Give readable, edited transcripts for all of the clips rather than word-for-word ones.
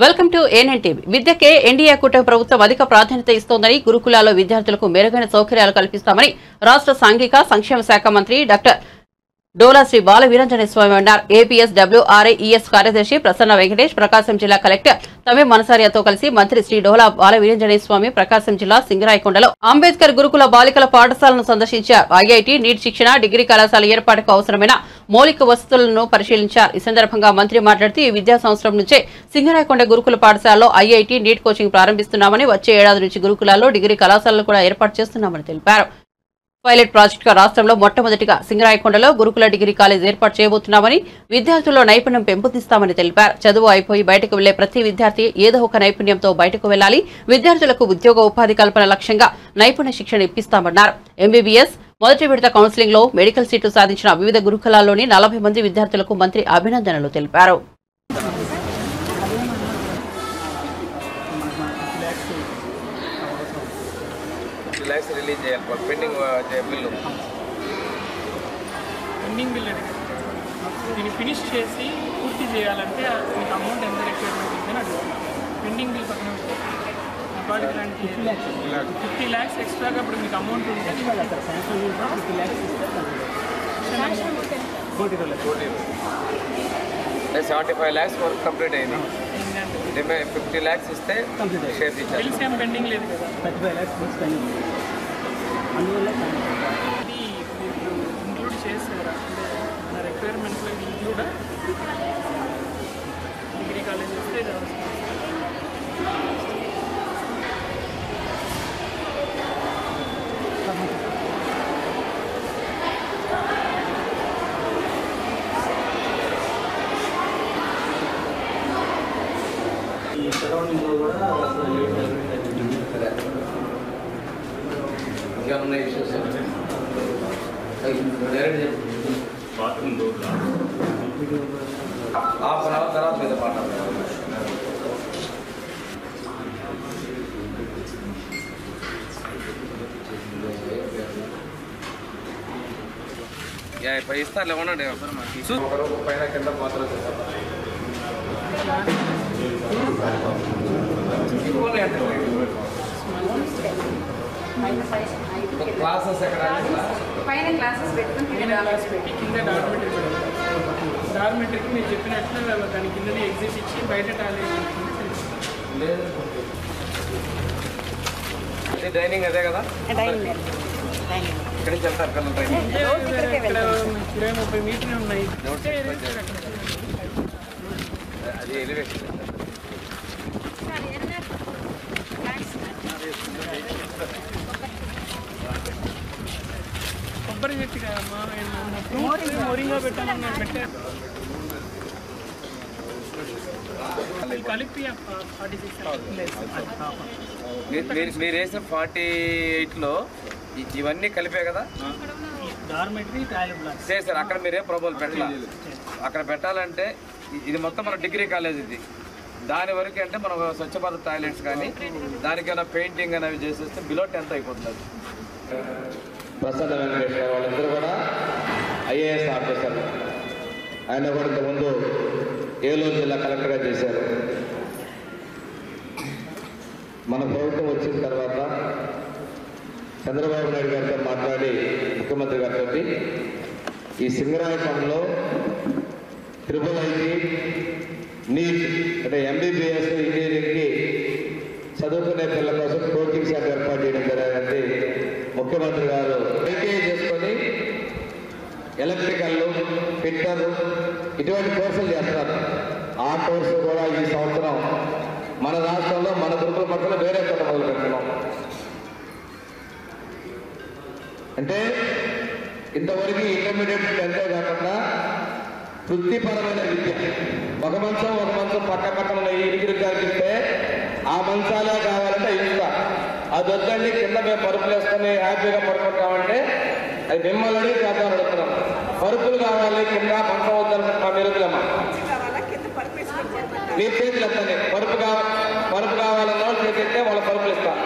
Welcome to ANTV. విద్యకే NDA కూటమి ప్రభుత్వం అధిక ప్రాధాన్యత ఇస్తోందని, గురుకులాల్లో విద్యార్థులకు మెరుగైన సౌకర్యాలు కల్పిస్తామని రాష్ట్ర సాంఘిక సంక్షేమ శాఖ మంత్రి డాక్టర్ డోలా శ్రీ బాల వీరాంజనేయ స్వామి అన్నారు. ఏపీఎస్డబ్ల్యూఆర్ఐఈఎస్ కార్యదర్శి ప్రసన్న వెంకటేష్, ప్రకాశం జిల్లా కలెక్టర్ తమీం మనసారియాతో కలిసి మంత్రి శ్రీ డోలా బాల వీరాంజనేయ స్వామి ప్రకాశం జిల్లా సింగరాయకొండలో అంబేద్కర్ గురుకుల బాలికల పాఠశాలను సందర్శించారు. ఐఐటీ, నీట్ శిక్షణ, డిగ్రీ కళాశాల ఏర్పాటుకు అవసరమైన మౌలిక వసతులను పరిశీలించారు. ఈ సందర్భంగా మంత్రి మాట్లాడుతూ ఈ విద్యా సంవత్సరం నుంచే సింగరాయకొండ గురుకుల పాఠశాలలో ఐఐటీ, నీట్ కోచింగ్ ప్రారంభిస్తున్నామని, వచ్చే ఏడాది నుంచి గురుకులాల్లో డిగ్రీ కళాశాలను కూడా ఏర్పాటు చేస్తున్నామని తెలిపారు. పైలట్ ప్రాజెక్టుగా రాష్ట్రంలో మొట్టమొదటిగా సింగరాయకొండలో గురుకుల డిగ్రీ కాలేజ్ ఏర్పాటు చేయబోతున్నామని, విద్యార్థుల్లో నైపుణ్యం పెంపొందిస్తామని తెలిపారు. చదువు అయిపోయి బయటకు వెళ్లే ప్రతి విద్యార్థి ఏదో ఒక నైపుణ్యంతో బయటకు వెళ్లాలి. విద్యార్థులకు ఉద్యోగ ఉపాధి కల్పన లక్ష్యంగా నైపుణ్య శిక్షణ ఇప్పిస్తామన్నారు. ఎంబీబీఎస్ మొదటి విడత కౌన్సిలింగ్ లో మెడికల్ సీట్లు సాధించిన వివిధ గురుకులాల్లోని 40 మంది విద్యార్థులకు మంత్రి అభినందనలు తెలిపారు. రిలీజ్ చేయాలి. పెండింగ్ బిల్లు దీన్ని ఫినిష్ చేసి పూర్తి చేయాలంటే మీకు అమౌంట్ ఎంత రిక్వైర్మెంట్ ఉందని అడుగుతున్నాను. పెండింగ్ బిల్ పక్కన వాటికి లాంటి 50 lakhs ఎక్స్ట్రాగా ఇప్పుడు మీకు అమౌంట్ ఉంటుంది. 75 lakhs వరకు కంప్లీట్ అయింది. 50 lakhs ఇస్తే షేర్ బిల్స్ ఏం పెండింగ్ లేదు కదా. 35 lakhs పెండింగ్ ఇది ఇంక్లూడ్ చేస్తారా అంటే మన రిక్వైర్మెంట్లో ఇది ఇంక్లూడ్ డిగ్రీ కాలేజ్ వస్తే ఇది హాఫ్ అన్ అవర్ తర్వాత మీద ఇస్తారులే ఉండండి. ఒకరు పైన కింద మాత్రం క్లాసెస్ ఎక్కడ పైన క్లాసెస్ పెట్టుకుని కింద డార్మెంటరీకి మీరు చెప్పినట్లు దాని కిందనే ఎగ్జిట్ ఇచ్చి బయట డైనింగ్ అదే కదా. ఇక్కడి నుంచి వెళ్తారు కదా ట్రైనింగ్. ఇక్కడ 20-30 మీటర్లు ఉన్నాయి. అది ఎలివేషన్. కొబ్బరి చెట్టు కదమ్మా, మోరింగా పెట్టాను పెట్టాను కలిపి 46. మీరు వేసిన 48లో ఇవన్నీ కలిపే కదా చేశారు. అక్కడ మీరేం ప్రపోజల్ పెట్టాలి. అక్కడ పెట్టాలంటే ఇది మొత్తం మన డిగ్రీ కాలేజ్. ఇది దాని వరకు అంటే మనం స్వచ్ఛ భారత్ టాయిలెట్స్ కానీ దానికైనా పెయింటింగ్ అనేవి చేసేస్తే బిలో 10th అయిపోతుంది. ప్రసన్న వెంకటేష్ గారు వాళ్ళిద్దరు కూడా ఐఏఎస్ ఆఫీసర్. ఆయన కూడా ఇంతకుముందు ఏలూరు జిల్లా కలెక్టర్గా చేశారు. మన ప్రభుత్వం వచ్చిన తర్వాత చంద్రబాబు నాయుడు గారితో మాట్లాడి ముఖ్యమంత్రి గారితో ఈ సింగరాయకొండలో IIIT, నీట్ అంటే ఎంబీబీఎస్ ఇంజనీరింగ్కి చదువుకునే పిల్లల కోసం కోచింగ్ సెంటర్ ఏర్పాటు చేయడం జరిగింది. ముఖ్యమంత్రి గారు ఐటీఐ చేసుకొని ఎలక్ట్రికల్, ఫిట్టర్ ఇటువంటి కోర్సులు చేస్తున్నారు. ఆ కోర్సు కూడా ఈ సంవత్సరం మన రాష్ట్రంలో మన గురుకుల పక్కన వేరే చోట మొదలు పెడుతున్నాం. అంటే ఇంతవరకు ఇంటర్మీడియట్ అంతే కాకుండా వృత్తిపరమైన విద్య ఒక మంచం పక్క పక్కన ఉన్న ఇరువురు కనిపిస్తే ఆ మంచాలే కావాలంటే ఇస్తా. అది వద్దండి కింద మేము పరుపులు వేసుకొని హ్యాపీగా పడుకుంటామంటే అది మిమ్మల్ని అడిగి చేద్దామని అడుగుతున్నాం. పరుపులు కావాలి కింద మంచం వద్దని మా మెరుగులమ్మా మీ చేతులు ఎత్తండి. పరుపు కావాలన్న వాళ్ళు చేతి ఎత్తే వాళ్ళ పరుపులు ఇస్తాం.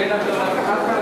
ట్రైనర్స్